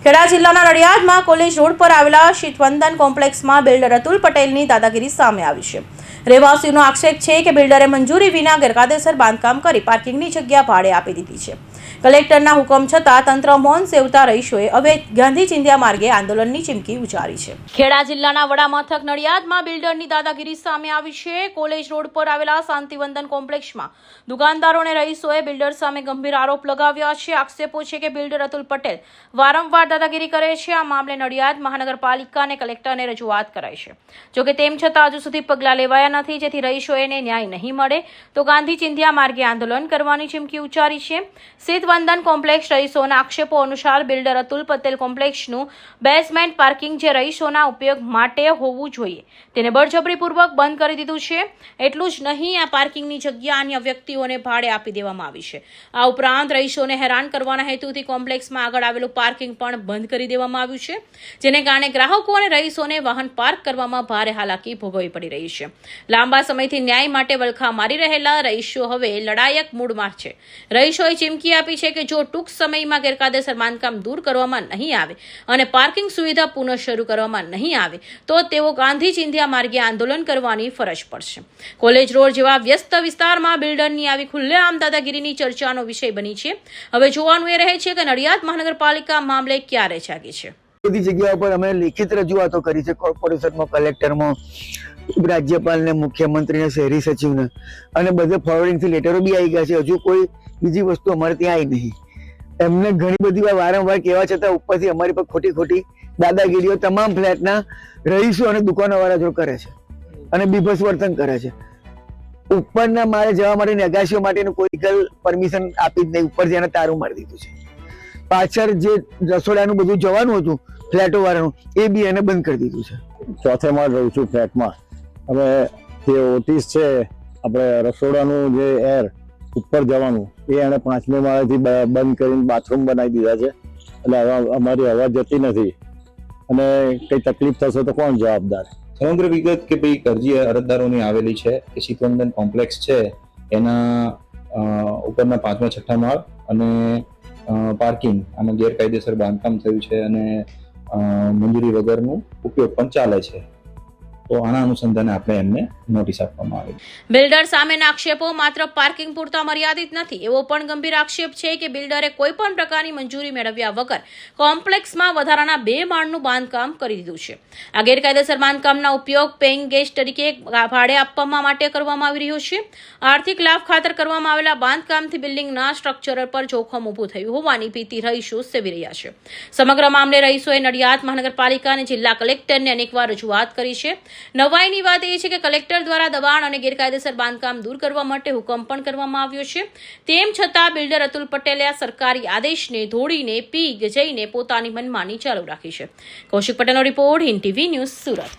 ખેડા જિલ્લાના નડિયાદમાં college road પર આવેલા શીતવંદન કોમ્પ્લેક્સમાં બિલ્ડર અતુલ પટેલની દાદાગીરી સામે આવી છે। રહેવાસીઓનો આક્ષેપ છે કે બિલ્ડરે મંજૂરી વિના ગેરકાયદેસર બાંધકામ કરી પાર્કિંગની જગ્યા ભાડે આપી દીધી છે। કલેક્ટરના હુકમ છતાં તંત્ર મૌન સેવતા રહીશોએ હવે ગાંધી ચિંધ્યા માર્ગે આંદોલનની ચીમકી ઉચ્ચારી છે। ખેડા જિલ્લાના વડા મથક નડિયાદમાં બિલ્ડરની દાદાગીરી સામે આવી છે। કોલેજ રોડ પર આવેલા શાંતિવંદન કોમ્પ્લેક્સમાં દુકાનદારો અને રહીશોએ બિલ્ડર સામે ગંભીર આરોપ લગાવ્યા છે। આક્ષેપો છે કે બિલ્ડર અતુલ પટેલ વારંવાર દાદાગીરી કરે છે। આ મામલે નડિયાદ મહાનગરપાલિકા અને કલેક્ટરને રજૂઆત કરાઈ છે। જોકે તેમ છતાં હજુ સુધી પગલાં લેવાયા નથી, જેથી રહીશોને ન્યાય નહીં મળે તો ગાંધી ચિંધ્યા માર્ગે આંદોલન કરવાની ચીમકી ઉચ્ચારી છે। શીતવંદન કોમ્પ્લેક્સ રહીશોના આક્ષેપો અનુસાર બિલ્ડર અતુલ પટેલ કોમ્પ્લેક્સનું બેઝમેન્ટ પાર્કિંગ જે રહીશોના ઉપયોગ માટે હોવું જોઈએ તેને બળજબરીપૂર્વક બંધ કરી દીધું છે। એટલું જ નહીં, આ પાર્કિંગની જગ્યા અન્ય વ્યક્તિઓને ભાડે આપી દેવામાં આવી છે। આ ઉપરાંત રહીશોને હેરાન કરવાના હેતુથી કોમ્પ્લેક્સમાં આગળ આવેલું પાર્કિંગ પણ બંધ કરી દેવામાં આવ્યું છે, જેને કારણે ગ્રાહકો અને રહીશોને વાહન પાર્ક કરવામાં ભારે હાલાકી ભોગવવી પડી રહી છે। લાંબા સમયથી ન્યાય માટે વલખા મારી રહેલા રહીશો હવે લડાયક મૂડમાં છે। રહીશોએ ચીમકી આપી છે કે જો ટૂંક સમયમાં ગેરકાયદેસર બાંધકામ દૂર કરવામાં નહીં આવે અને પાર્કિંગ સુવિધા પુનઃ શરૂ કરવામાં નહીં આવે તો તેઓ ગાંધી ચિંધ્યા માર્ગે આંદોલન કરવાની ફરજ પડશે। કોલેજ રોડ જેવા વ્યસ્ત વિસ્તારમાં બિલ્ડરની આવી ખુલ્લેઆમ દાદાગીરીની ચર્ચાનો વિષય બની છે। હવે જોવાનું એ રહે છે કે નડિયાદ મહાનગરપાલિકા મામલે ક્યારે જાગે છે। બધી જગ્યાઓ પર અમે લિખિત રજૂઆતો કરી છે, કોર્પોરેશનમાં, કલેક્ટરમાં, રાજ્યપાલને, મુખ્યમંત્રીને, શહેરી સચિવને, અને બધે ફોરવર્ડિંગથી લેટરો બી આવી ગયા છે। હજુ કોઈ બીજી વસ્તુ અમારે ત્યાં આવી નહીં। એમને ઘણી બધી વાર વારંવાર કહેવા છતાં ઉપરથી અમારી પર ખોટી દાદાગીરીઓ તમામ ફ્લેટના રહીશો અને દુકાનોવાળા જો કરે છે અને બીભત્સ વર્તન કરે છે। ઉપરના મારે જવા માટે અગાશીઓ માટેનું કોઈ પરમિશન આપી જ નહીં, ઉપરથી એને તારું મારી દીધું છે। પાછળ જે રસોડાનું બધું જવાનું હતું ફ્લેટો વાળાનું એ બી એને બંધ કરી દીધું છે। ચોથે માળ રહું છું ફ્લેટમાં। હવે જે ઓટીસ છે, આપણે રસોડાનું જે એર ઉપર જવાનું એ એને 5મે માળેથી બંધ કરીને બાથરૂમ બનાવી દીધા છે, એટલે હવે અમારી હવા જતી નથી અને કઈ તકલીફ થશે તો કોણ જવાબદાર? સમગ્ર વિગત કે ભાઈ અરજી અરજદારોની આવેલી છે કે શીતવંદન કોમ્પ્લેક્સ છે એના ઉપરના 5મા 6ઠા માળ અને પાર્કિંગ આમાં ગેરકાયદેસર બાંધકામ થયું છે અને મંજૂરી વગરનું ઉપયોગ પણ ચાલે છે, તો આના અનુસંધાને આપણે એમને નોટિસ આપવામાં આવી। બિલ્ડર સામેના આક્ષેપો માત્ર પાર્કિંગ પૂરતા મર્યાદિત નથી, એવો પણ ગંભીર આક્ષેપ છે કે બિલ્ડરે કોઈ પણ પ્રકારની મંજૂરી મેળવ્યા વગર કોમ્પ્લેક્સમાં વધારાના 2 માળનું બાંધકામ કરી દીધું છે। આ ગેરકાયદેસર બાંધકામના ઉપયોગ પેઇંગ ગેસ્ટ તરીકે ભાડે આપવા માટે કરવામાં આવી રહ્યો છે। આર્થિક લાભ ખાતર કરવામાં આવેલા બાંધકામથી બિલ્ડિંગના સ્ટ્રક્ચર પર જોખમ ઊભું થયું હોવાની ભીતિ રહીશો સેવી રહ્યા છે। સમગ્ર મામલે રહીશોએ નડિયાદ મહાનગરપાલિકા અને જિલ્લા કલેક્ટરને અનેકવાર રજૂઆત કરી છે। નવાઈની વાત એ છે કે કલેક્ટર દ્વારા દબાણ અને ગેરકાયદેસર બાંધકામ દૂર કરવા માટે હુકમ પણ કરવામાં આવ્યો છે। તેમ છતાં બિલ્ડર અતુલ પટેલે આ સરકારી આદેશને ધોડીને પી જઈને પોતાની મનમાની ચાલુ રાખી છે। કૌશિક પટેલનો report, Hind TV news, Surat.